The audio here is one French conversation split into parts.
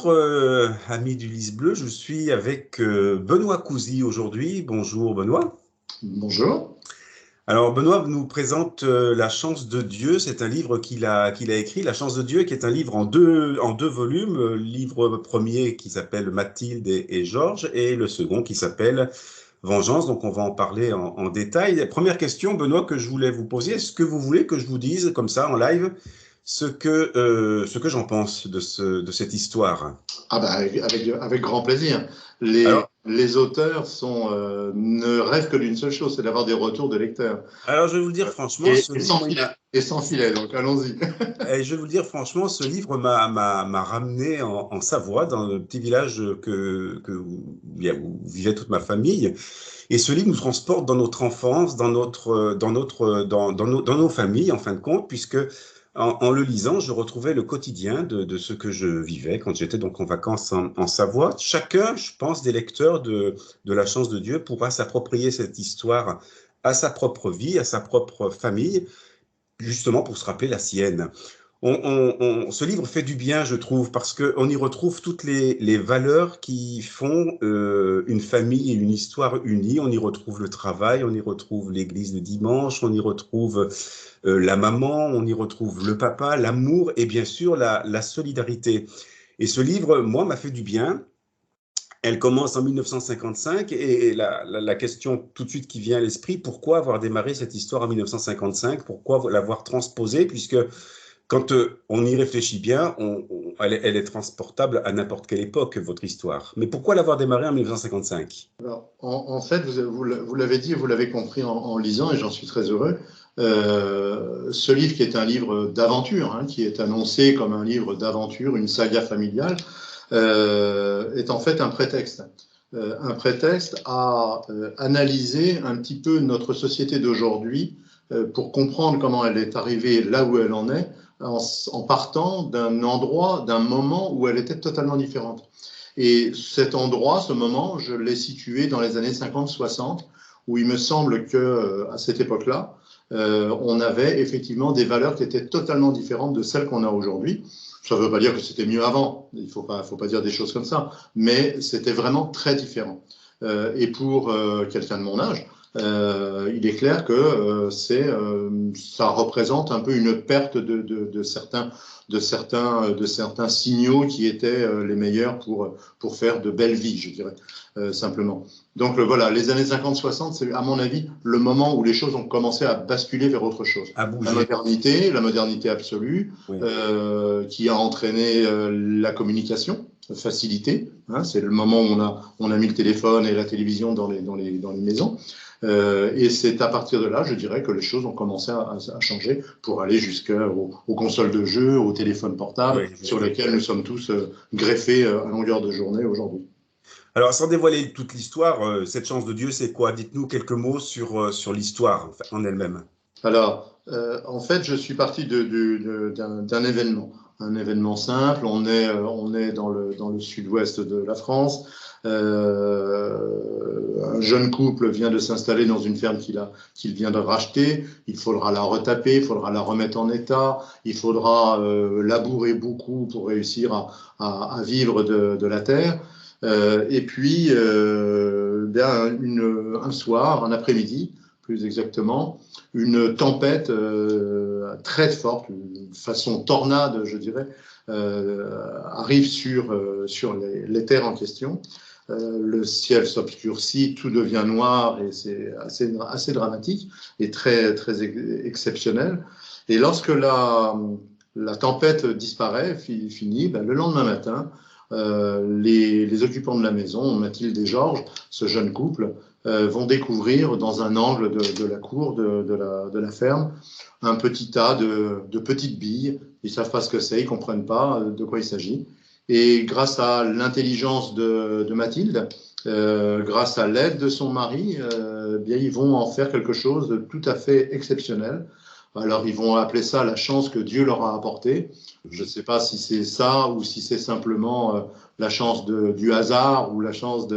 Bonjour, amis du Lys Bleu, je suis avec Benoît Cousy aujourd'hui. Bonjour Benoît. Bonjour. Alors Benoît nous présente La chance de Dieu, c'est un livre qu'il a écrit, La chance de Dieu, qui est un livre en deux volumes, le livre premier qui s'appelle Mathilde et Georges et le second qui s'appelle Vengeance, donc on va en parler en détail. Première question Benoît que je voulais vous poser, est-ce que vous voulez que je vous dise comme ça en live ce que j'en pense de cette histoire? Ah bah avec grand plaisir. Les, Alors, les auteurs ne rêvent que d'une seule chose, c'est d'avoir des retours de lecteurs. Alors, je vais vous le dire franchement, Et, ce et livre, sans moi, filet, et sans filet, donc allons-y. je vais vous le dire franchement, ce livre m'a ramené en Savoie, dans le petit village où vivait toute ma famille. Et ce livre nous transporte dans notre enfance, dans nos familles, en fin de compte, puisque en le lisant, je retrouvais le quotidien de ce que je vivais quand j'étais donc en vacances en Savoie. Chacun, je pense, des lecteurs de La chance de Dieu pourra s'approprier cette histoire à sa propre vie, à sa propre famille, justement pour se rappeler la sienne. Ce livre fait du bien, je trouve, parce qu'on y retrouve toutes les valeurs qui font une famille et une histoire unie. On y retrouve le travail, on y retrouve l'église le dimanche, on y retrouve la maman, on y retrouve le papa, l'amour et bien sûr la solidarité. Et ce livre, moi, m'a fait du bien. Elle commence en 1955 et la question tout de suite qui vient à l'esprit, pourquoi avoir démarré cette histoire en 1955? Pourquoi l'avoir transposée? Puisque quand on y réfléchit bien, elle est transportable à n'importe quelle époque, votre histoire. Mais pourquoi l'avoir démarrée en 1955? Alors, en fait, vous l'avez dit, vous l'avez compris en lisant, et j'en suis très heureux. Ce livre qui est un livre d'aventure, hein, qui est annoncé comme un livre d'aventure, une saga familiale, est en fait un prétexte à analyser un petit peu notre société d'aujourd'hui pour comprendre comment elle est arrivée là où elle en est, en partant d'un endroit, d'un moment où elle était totalement différente. Et cet endroit, ce moment, je l'ai situé dans les années 50-60, où il me semble que à cette époque-là, on avait effectivement des valeurs qui étaient totalement différentes de celles qu'on a aujourd'hui. Ça ne veut pas dire que c'était mieux avant, il ne faut pas dire des choses comme ça, mais c'était vraiment très différent. Et pour quelqu'un de mon âge, il est clair que ça représente un peu une perte de certains signaux qui étaient les meilleurs pour faire de belles vies, je dirais, simplement. Donc voilà, les années 50-60, c'est à mon avis le moment où les choses ont commencé à basculer vers autre chose. À bouger. La modernité absolue, Oui. qui a entraîné la communication facilitée. Hein, c'est le moment où on a mis le téléphone et la télévision dans les maisons. Et c'est à partir de là, je dirais, que les choses ont commencé à changer pour aller jusqu'aux consoles de jeux, aux téléphones portables, Oui, sur lesquels nous sommes tous greffés à longueur de journée aujourd'hui. Alors, sans dévoiler toute l'histoire, cette chance de Dieu, c'est quoi? Dites-nous quelques mots sur l'histoire en elle-même. Alors, en fait, je suis parti d'un événement. Un événement simple, on est dans le sud-ouest de la France. Un jeune couple vient de s'installer dans une ferme qu'il vient de racheter. Il faudra la retaper, il faudra la remettre en état, il faudra labourer beaucoup pour réussir à vivre de la terre. Et puis, un soir, un après-midi, plus exactement, une tempête très forte, une façon tornade, je dirais, arrive sur les terres en question. Le ciel s'obscurcit, tout devient noir et c'est assez dramatique et très, très exceptionnel. Et lorsque la tempête disparaît, finit, ben, le lendemain matin, les occupants de la maison, Mathilde et Georges, ce jeune couple, vont découvrir dans un angle de la cour de la ferme un petit tas de petites billes. Ils ne savent pas ce que c'est, ils ne comprennent pas de quoi il s'agit. Et grâce à l'intelligence de Mathilde, grâce à l'aide de son mari, bien, ils vont en faire quelque chose de tout à fait exceptionnel. Alors, ils vont appeler ça la chance que Dieu leur a apportée. Je ne sais pas si c'est ça ou si c'est simplement la chance du hasard ou la chance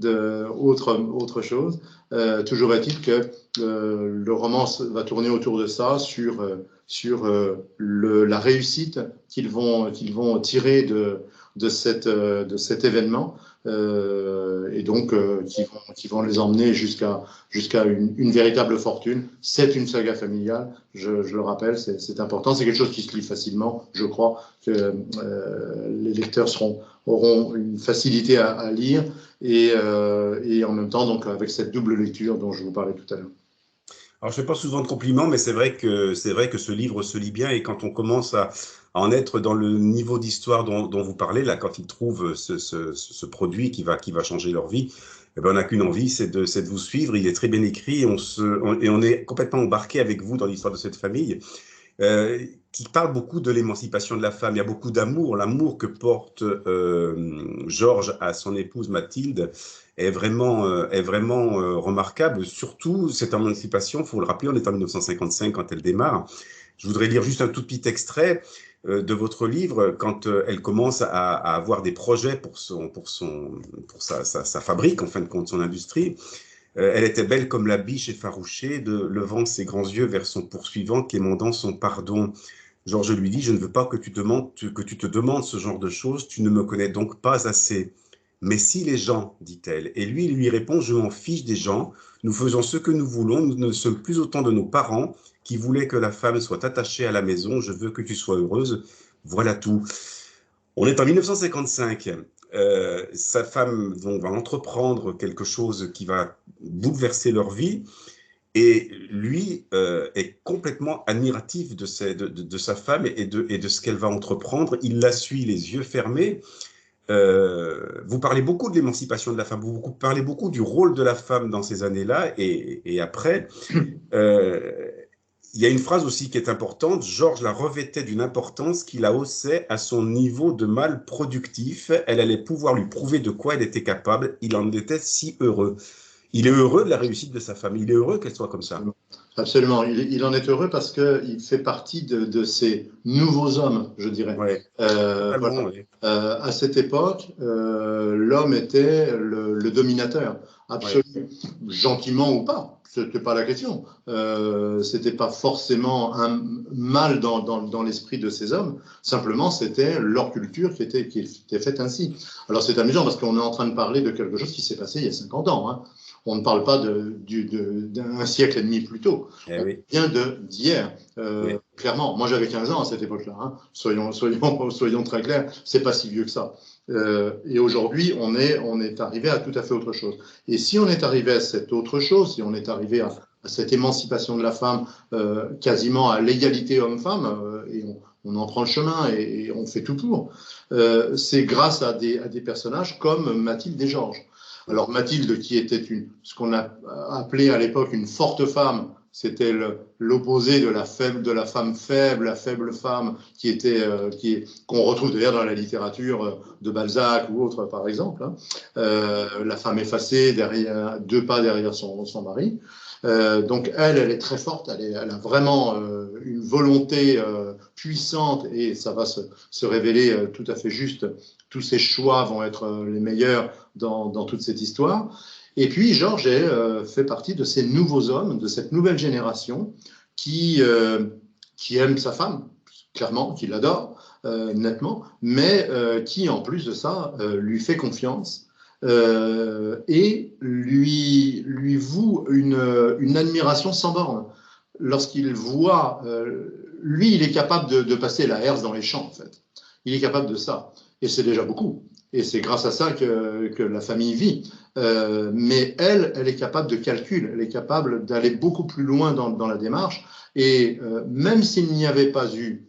autre chose. Toujours est-il que le roman va tourner autour de ça, sur sur la réussite qu'ils vont tirer de cet événement, et donc qui vont les emmener jusqu'à une véritable fortune. C'est une saga familiale, je le rappelle, c'est important, c'est quelque chose qui se lit facilement, je crois que les lecteurs auront une facilité à lire, et en même temps donc avec cette double lecture dont je vous parlais tout à l'heure. Alors, je ne fais pas souvent de compliments, mais c'est vrai que ce livre se lit bien, et quand on commence à en être dans le niveau d'histoire dont vous parlez, là, quand ils trouvent ce produit qui va changer leur vie, eh ben, on n'a qu'une envie, c'est de vous suivre. Il est très bien écrit, et on est complètement embarqué avec vous dans l'histoire de cette famille. Qui parle beaucoup de l'émancipation de la femme. Il y a beaucoup d'amour. L'amour que porte Georges à son épouse Mathilde est vraiment remarquable. Surtout, cette émancipation, il faut le rappeler, on est en 1955 quand elle démarre. Je voudrais lire juste un tout petit extrait de votre livre, quand elle commence à avoir des projets pour sa fabrique, en fin de compte, son industrie. Elle était belle comme la biche effarouchée, levant ses grands yeux vers son poursuivant, quémandant son pardon. Georges lui dit: « Je ne veux pas que tu te demandes ce genre de choses, tu ne me connais donc pas assez. » « Mais si les gens, dit-elle. Et lui, il lui répond: « Je m'en fiche des gens, nous faisons ce que nous voulons, nous ne sommes plus autant de nos parents qui voulaient que la femme soit attachée à la maison, je veux que tu sois heureuse, voilà tout. » On est en 1955. Sa femme donc, va entreprendre quelque chose qui va bouleverser leur vie, et lui est complètement admiratif de sa femme et de ce qu'elle va entreprendre. Il la suit les yeux fermés. Vous parlez beaucoup de l'émancipation de la femme, vous parlez beaucoup du rôle de la femme dans ces années-là et après. Il y a une phrase aussi qui est importante: Georges la revêtait d'une importance qui la haussait à son niveau de mâle productif. Elle allait pouvoir lui prouver de quoi elle était capable. Il en était si heureux. Il est heureux de la réussite de sa femme. Il est heureux qu'elle soit comme ça. Absolument. Il en est heureux parce qu'il fait partie de ces nouveaux hommes, je dirais. Ouais, Voilà. ouais. À cette époque, l'homme était le dominateur absolu, ouais. Gentiment ou pas. C'était pas la question. C'était pas forcément un mal dans l'esprit de ces hommes. Simplement, c'était leur culture qui était faite ainsi. Alors, c'est amusant parce qu'on est en train de parler de quelque chose qui s'est passé il y a 50 ans. Hein. On ne parle pas d'un siècle et demi plus tôt. On vient d'hier. Clairement, moi j'avais 15 ans à cette époque-là. Hein. Soyons très clairs, c'est pas si vieux que ça. Et aujourd'hui, on est arrivé à tout à fait autre chose. Et si on est arrivé à cette autre chose, si on est arrivé à cette émancipation de la femme, quasiment à l'égalité homme-femme, et on en prend le chemin et on fait tout pour, c'est grâce à des personnages comme Mathilde et Georges. Alors Mathilde, qui était ce qu'on a appelé à l'époque une forte femme, c'était l'opposé de la femme faible, la faible femme qu'on retrouve d'ailleurs dans la littérature de Balzac ou autre par exemple. Hein. La femme effacée, deux pas derrière son mari. Donc elle est très forte, elle a vraiment une volonté puissante, et ça va se révéler tout à fait juste. Tous ses choix vont être les meilleurs dans toute cette histoire. Et puis Georges fait partie de ces nouveaux hommes, de cette nouvelle génération qui aime sa femme, clairement, qui l'adore nettement, mais qui en plus de ça lui fait confiance. Et lui voue une admiration sans borne. Lorsqu'il voit, lui, il est capable de passer la herse dans les champs, en fait. Il est capable de ça. Et c'est déjà beaucoup. Et c'est grâce à ça que la famille vit. Mais elle est capable de calcul. Elle est capable d'aller beaucoup plus loin dans la démarche. Et même s'il n'y avait pas eu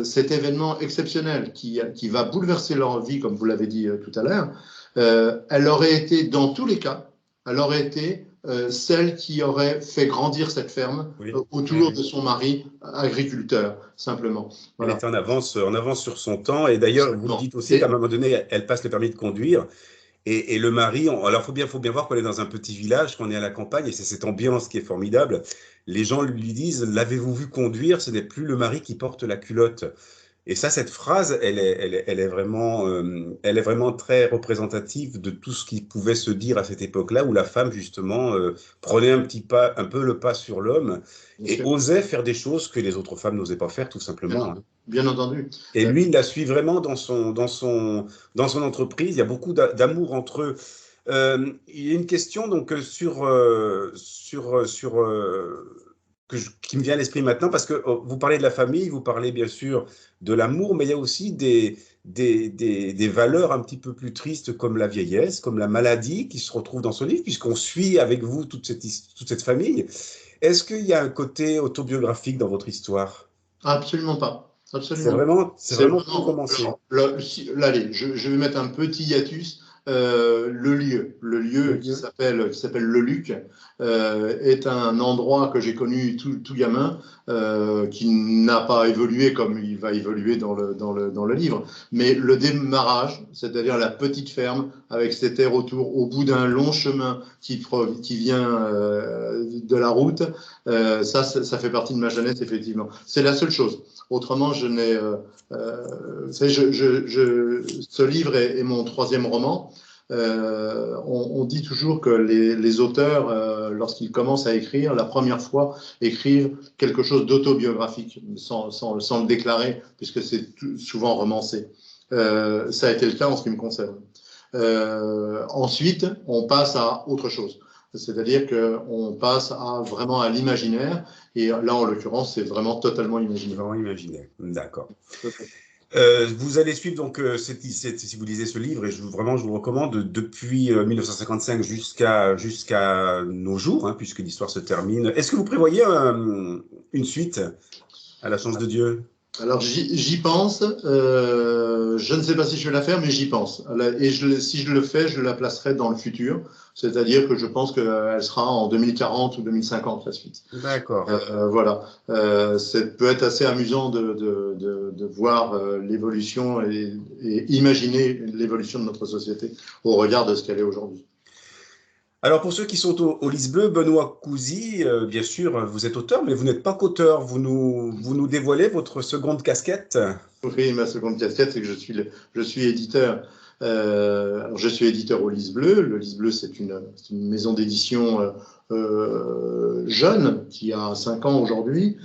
cet événement exceptionnel qui va bouleverser leur vie, comme vous l'avez dit tout à l'heure, elle aurait été, dans tous les cas, elle aurait été celle qui aurait fait grandir cette ferme autour de son mari, agriculteur, simplement. Voilà. Elle était en avance sur son temps. Et d'ailleurs, vous le dites aussi qu'à un moment donné, elle passe le permis de conduire. Et le mari, alors faut bien voir qu'on est dans un petit village, qu'on est à la campagne, et c'est cette ambiance qui est formidable. Les gens lui disent: l'avez-vous vu conduire? Ce n'est plus le mari qui porte la culotte. Et ça, cette phrase, elle est vraiment très représentative de tout ce qui pouvait se dire à cette époque-là, où la femme, justement, prenait un peu le pas sur l'homme bien et sûr, osait faire des choses que les autres femmes n'osaient pas faire, tout bien, simplement, hein. bien entendu. Et Euh, lui, il la suit vraiment dans son entreprise. Il y a beaucoup d'amour entre eux. Il y a une question donc qui me vient à l'esprit maintenant parce que vous parlez de la famille, vous parlez bien sûr de l'amour, mais il y a aussi des valeurs un petit peu plus tristes comme la vieillesse, comme la maladie qui se retrouvent dans ce livre, puisqu'on suit avec vous toute cette famille. Est-ce qu'il y a un côté autobiographique dans votre histoire? Absolument pas. Absolument pas. C'est C'est vraiment tout vraiment. romancé. Alors, là, là, allez, je vais mettre un petit hiatus. Le Le lieu lieu. qui s'appelle Le Luc, est un endroit que j'ai connu tout gamin, qui n'a pas évolué comme il va évoluer dans le livre. Mais le démarrage, c'est-à-dire la petite ferme avec ses terres autour, au bout d'un long chemin qui vient de la route, ça fait partie de ma jeunesse, effectivement. C'est la seule chose. Autrement, je n'ai. Ce livre est mon troisième roman. On dit toujours que les auteurs, lorsqu'ils commencent à écrire, la première fois, écrivent quelque chose d'autobiographique, sans le déclarer, puisque c'est souvent romancé. Ça a été le cas en ce qui me concerne. Ensuite, on passe à autre chose. C'est-à-dire qu'on passe vraiment à l'imaginaire, et là, en l'occurrence, c'est vraiment totalement imaginaire. Vraiment imaginaire. D'accord. Tout à fait. Vous allez suivre donc si vous lisez ce livre et vraiment je vous recommande depuis 1955 jusqu'à nos jours, hein, puisque l'histoire se termine. Est-ce que vous prévoyez une suite à la chance de Dieu? Alors j'y pense. Je ne sais pas si je vais la faire, mais j'y pense. Et si je le fais, je la placerai dans le futur. C'est-à-dire que je pense qu'elle sera en 2040 ou 2050, la suite. D'accord. Voilà. Ça peut être assez amusant de voir l'évolution et imaginer l'évolution de notre société au regard de ce qu'elle est aujourd'hui. Alors pour ceux qui sont au Lisbeux, Benoît Cousy, bien sûr, vous êtes auteur, mais vous n'êtes pas qu'auteur. Vous nous dévoilez votre seconde casquette. Oui, ma seconde casquette, c'est que je suis éditeur. Alors je suis éditeur au Lys Bleu. Le Lys Bleu, c'est une maison d'édition jeune, qui a 5 ans aujourd'hui,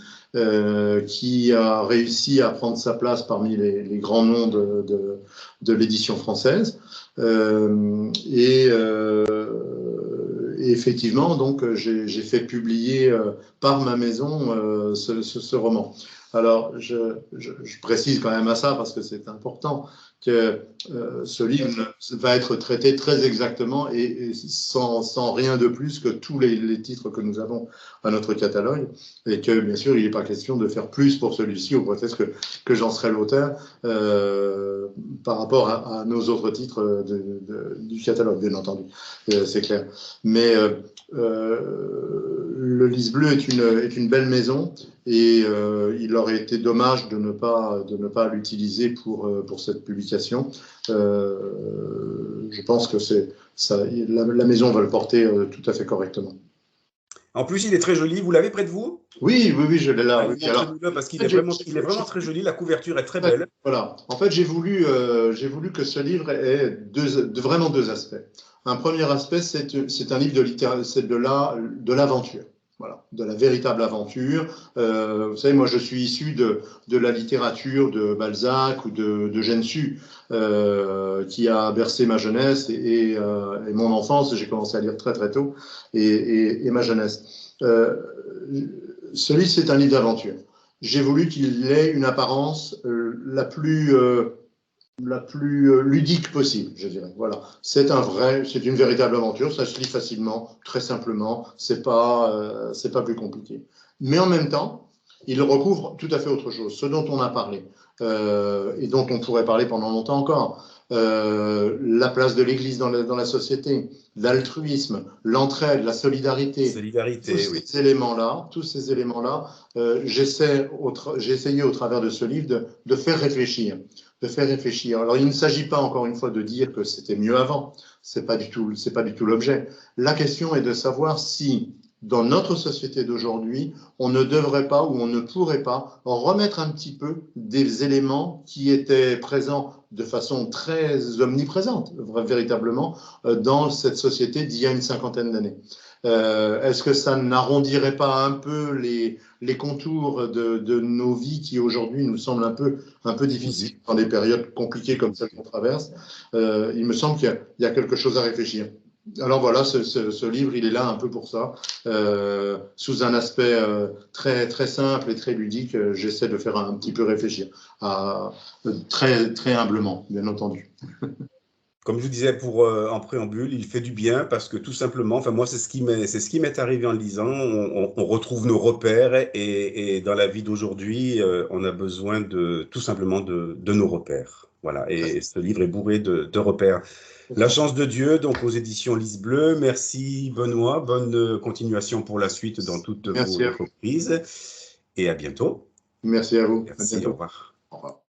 qui a réussi à prendre sa place parmi les grands noms de l'édition française. Et effectivement, donc, j'ai fait publier par ma maison ce roman. Alors, je précise quand même à ça, parce que c'est important, que ce livre va être traité très exactement et sans rien de plus que tous les titres que nous avons à notre catalogue, et que bien sûr, il n'est pas question de faire plus pour celui-ci, au prétexte que j'en serai l'auteur par rapport à nos autres titres du catalogue, bien entendu, c'est clair. Mais le Lys Bleu est une belle maison, et il aurait été dommage de ne pas l'utiliser pour cette publication. Je pense que la maison va le porter tout à fait correctement. En plus, il est très joli. Vous l'avez près de vous? Oui, oui, oui, je l'ai là. Allez, Oui. Alors, montrez-nous-le parce en fait, il est vraiment très joli. La couverture est très en fait, belle. voilà. En fait, j'ai voulu que ce livre ait vraiment deux aspects. Un premier aspect, c'est un livre c'est de l'aventure. Voilà, de la véritable aventure. Vous savez, moi, je suis issu de la littérature de Balzac ou de Gensu, qui a bercé ma jeunesse et mon enfance. J'ai commencé à lire très très tôt, et ma jeunesse. Ce livre, c'est un livre d'aventure. J'ai voulu qu'il ait une apparence la plus ludique possible, je dirais. Voilà, c'est une véritable aventure. Ça se lit facilement, très simplement. C'est pas plus compliqué. Mais en même temps, il recouvre tout à fait autre chose, ce dont on a parlé et dont on pourrait parler pendant longtemps encore. La place de l'Église dans la société, l'altruisme, l'entraide, la solidarité. Solidarité, oui. Tous ces éléments-là, j'ai essayé au travers de ce livre de faire réfléchir. Alors, il ne s'agit pas, encore une fois, de dire que c'était mieux avant. C'est pas du tout l'objet. La question est de savoir si dans notre société d'aujourd'hui, on ne devrait pas ou on ne pourrait pas remettre un petit peu des éléments qui étaient présents de façon très omniprésente, véritablement, dans cette société d'il y a une cinquantaine d'années. Est-ce que ça n'arrondirait pas un peu les contours de nos vies qui aujourd'hui nous semblent un peu difficiles dans des périodes compliquées comme celles qu'on traverse? Il me semble qu'il y a quelque chose à réfléchir. Alors voilà, ce livre, il est là un peu pour ça. Sous un aspect très, très simple et très ludique, j'essaie de faire un petit peu réfléchir, très, très humblement, bien entendu. Comme je vous disais en préambule, il fait du bien parce que tout simplement, enfin moi c'est ce qui m'est arrivé en le lisant, on retrouve nos repères et dans la vie d'aujourd'hui, on a besoin tout simplement de nos repères. Voilà, et ce livre est bourré de repères. La chance de Dieu, donc aux éditions Lys Bleu. Merci Benoît, bonne continuation pour la suite dans toutes vos Merci à vous. entreprises et à bientôt. Merci à vous. À Merci, au bientôt. revoir. Au revoir.